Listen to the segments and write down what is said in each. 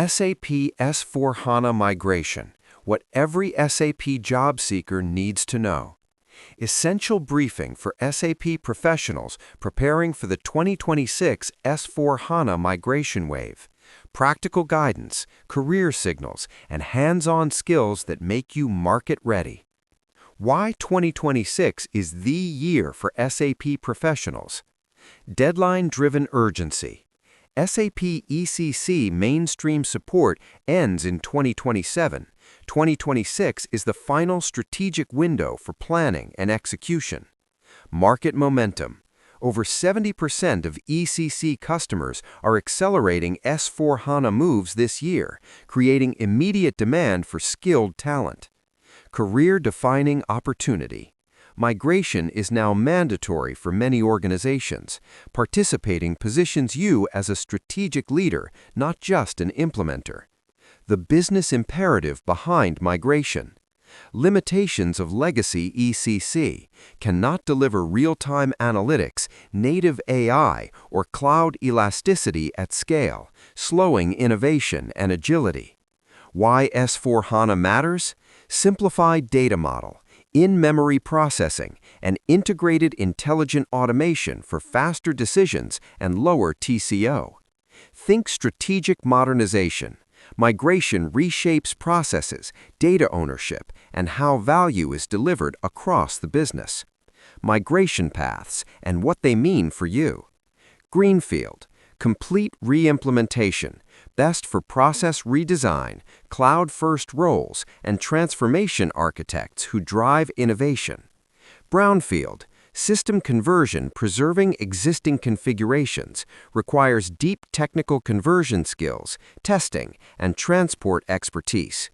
SAP S/4HANA Migration, what every SAP job seeker needs to know. Essential briefing for SAP professionals preparing for the 2026 S/4HANA migration wave. Practical guidance, career signals, and hands-on skills that make you market ready. Why 2026 is the year for SAP professionals. Deadline-driven urgency. SAP ECC mainstream support ends in 2027. 2026 is the final strategic window for planning and execution. Market momentum. Over 70% of ECC customers are accelerating S/4HANA moves this year, creating immediate demand for skilled talent. Career-defining opportunity. Migration is now mandatory for many organizations. Participating positions you as a strategic leader, not just an implementer. The business imperative behind migration. Limitations of legacy ECC cannot deliver real-time analytics, native AI, or cloud elasticity at scale, slowing innovation and agility. Why S/4HANA matters? Simplified data model, in-memory processing, and integrated intelligent automation for faster decisions and lower TCO. Think strategic modernization. Migration reshapes processes, data ownership, and how value is delivered across the business. Migration paths and what they mean for you. Greenfield, complete re-implementation, best for process redesign, cloud-first roles, and transformation architects who drive innovation. Brownfield, system conversion preserving existing configurations, requires deep technical conversion skills, testing, and transport expertise.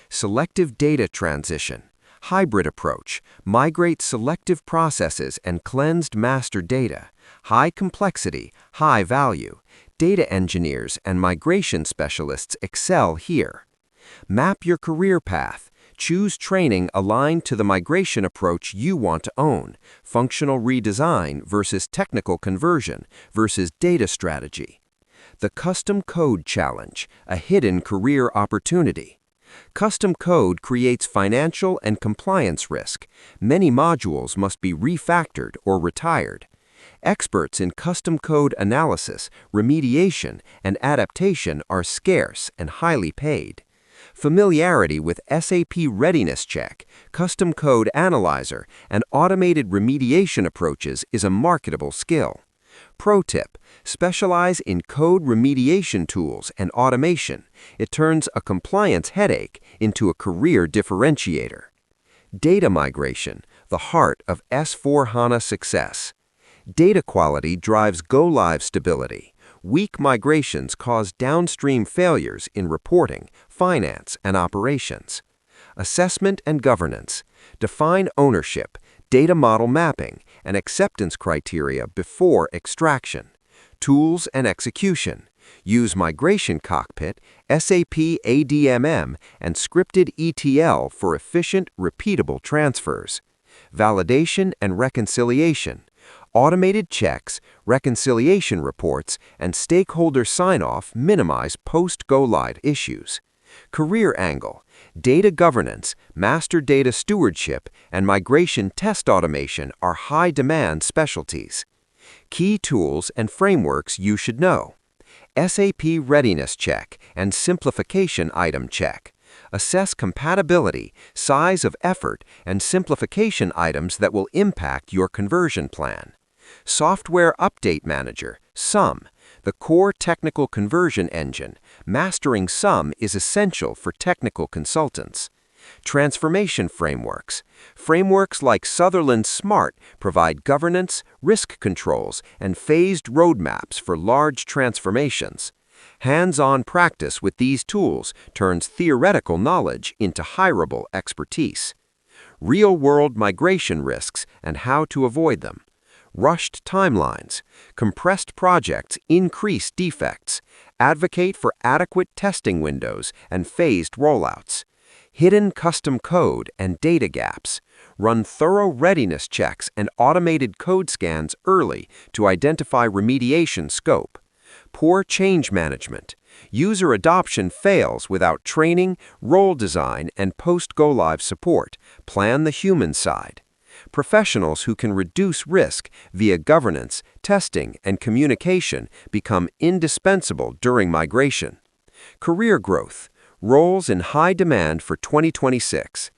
Selective data transition, hybrid approach, migrate selective processes and cleansed master data, high complexity, high value. Data engineers and migration specialists excel here. Map your career path. Choose training aligned to the migration approach you want to own, functional redesign versus technical conversion versus data strategy. The Custom Code Challenge, a hidden career opportunity. Custom code creates financial and compliance risk. Many modules must be refactored or retired. Experts in custom code analysis, remediation, and adaptation are scarce and highly paid. Familiarity with SAP Readiness Check, Custom Code Analyzer, and automated remediation approaches is a marketable skill. Pro tip: specialize in code remediation tools and automation. It turns a compliance headache into a career differentiator. Data migration, the heart of S/4HANA success. Data quality drives go-live stability. Weak migrations cause downstream failures in reporting, finance, and operations. Assessment and governance. Define ownership, data model mapping, and acceptance criteria before extraction. Tools and execution. Use Migration Cockpit, SAP ADMM, and scripted ETL for efficient, repeatable transfers. Validation and reconciliation. Automated checks, reconciliation reports, and stakeholder sign-off minimize post-go-live issues. Career angle. Data governance, master data stewardship, and migration test automation are high-demand specialties. Key tools and frameworks you should know. SAP Readiness Check and Simplification Item Check. Assess compatibility, size of effort, and simplification items that will impact your conversion plan. Software Update Manager, SUM, the core technical conversion engine. Mastering SUM is essential for technical consultants. Transformation frameworks. Frameworks like Sutherland SMART provide governance, risk controls, and phased roadmaps for large transformations. Hands-on practice with these tools turns theoretical knowledge into hireable expertise. Real-world migration risks and how to avoid them. Rushed timelines. Compressed projects increase defects. Advocate for adequate testing windows and phased rollouts. Hidden custom code and data gaps. Run thorough readiness checks and automated code scans early to identify remediation scope. poor change management. User adoption fails without training, role design, and post-go-live support. Plan the human side. Professionals who can reduce risk via governance, testing, and communication become indispensable during migration. Career growth. Roles in high demand for 2026.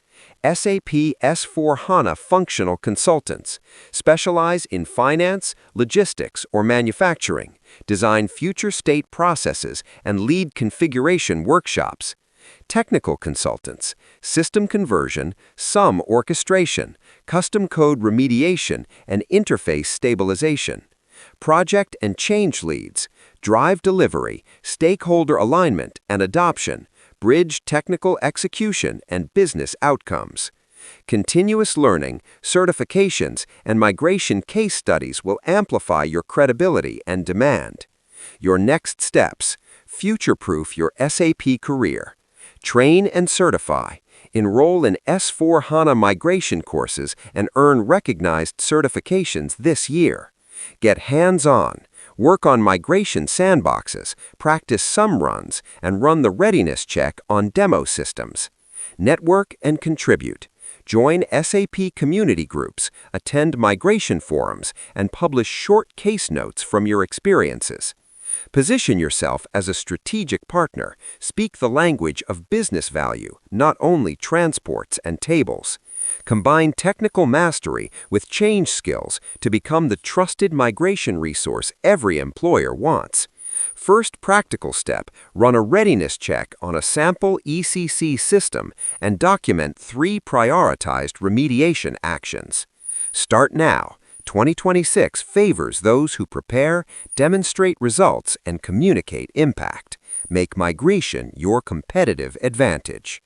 SAP S/4HANA Functional Consultants specialize in finance, logistics, or manufacturing, design future state processes, and lead configuration workshops. Technical consultants, system conversion, SUM orchestration, custom code remediation, and interface stabilization. Project and change leads, drive delivery, stakeholder alignment and adoption, bridge technical execution and business outcomes. Continuous learning, certifications, and migration case studies will amplify your credibility and demand. Your next steps: future-proof your SAP career. Train and certify. Enroll in S/4HANA migration courses and earn recognized certifications this year. Get hands-on. Work on migration sandboxes, practice SUM runs, and run the readiness check on demo systems. Network and contribute. Join SAP community groups, attend migration forums, and publish short case notes from your experiences. Position yourself as a strategic partner. Speak the language of business value, not only transports and tables. Combine technical mastery with change skills to become the trusted migration resource every employer wants. First practical step: run a readiness check on a sample ECC system and document 3 prioritized remediation actions. Start now. 2026 favors those who prepare, demonstrate results, and communicate impact. Make migration your competitive advantage.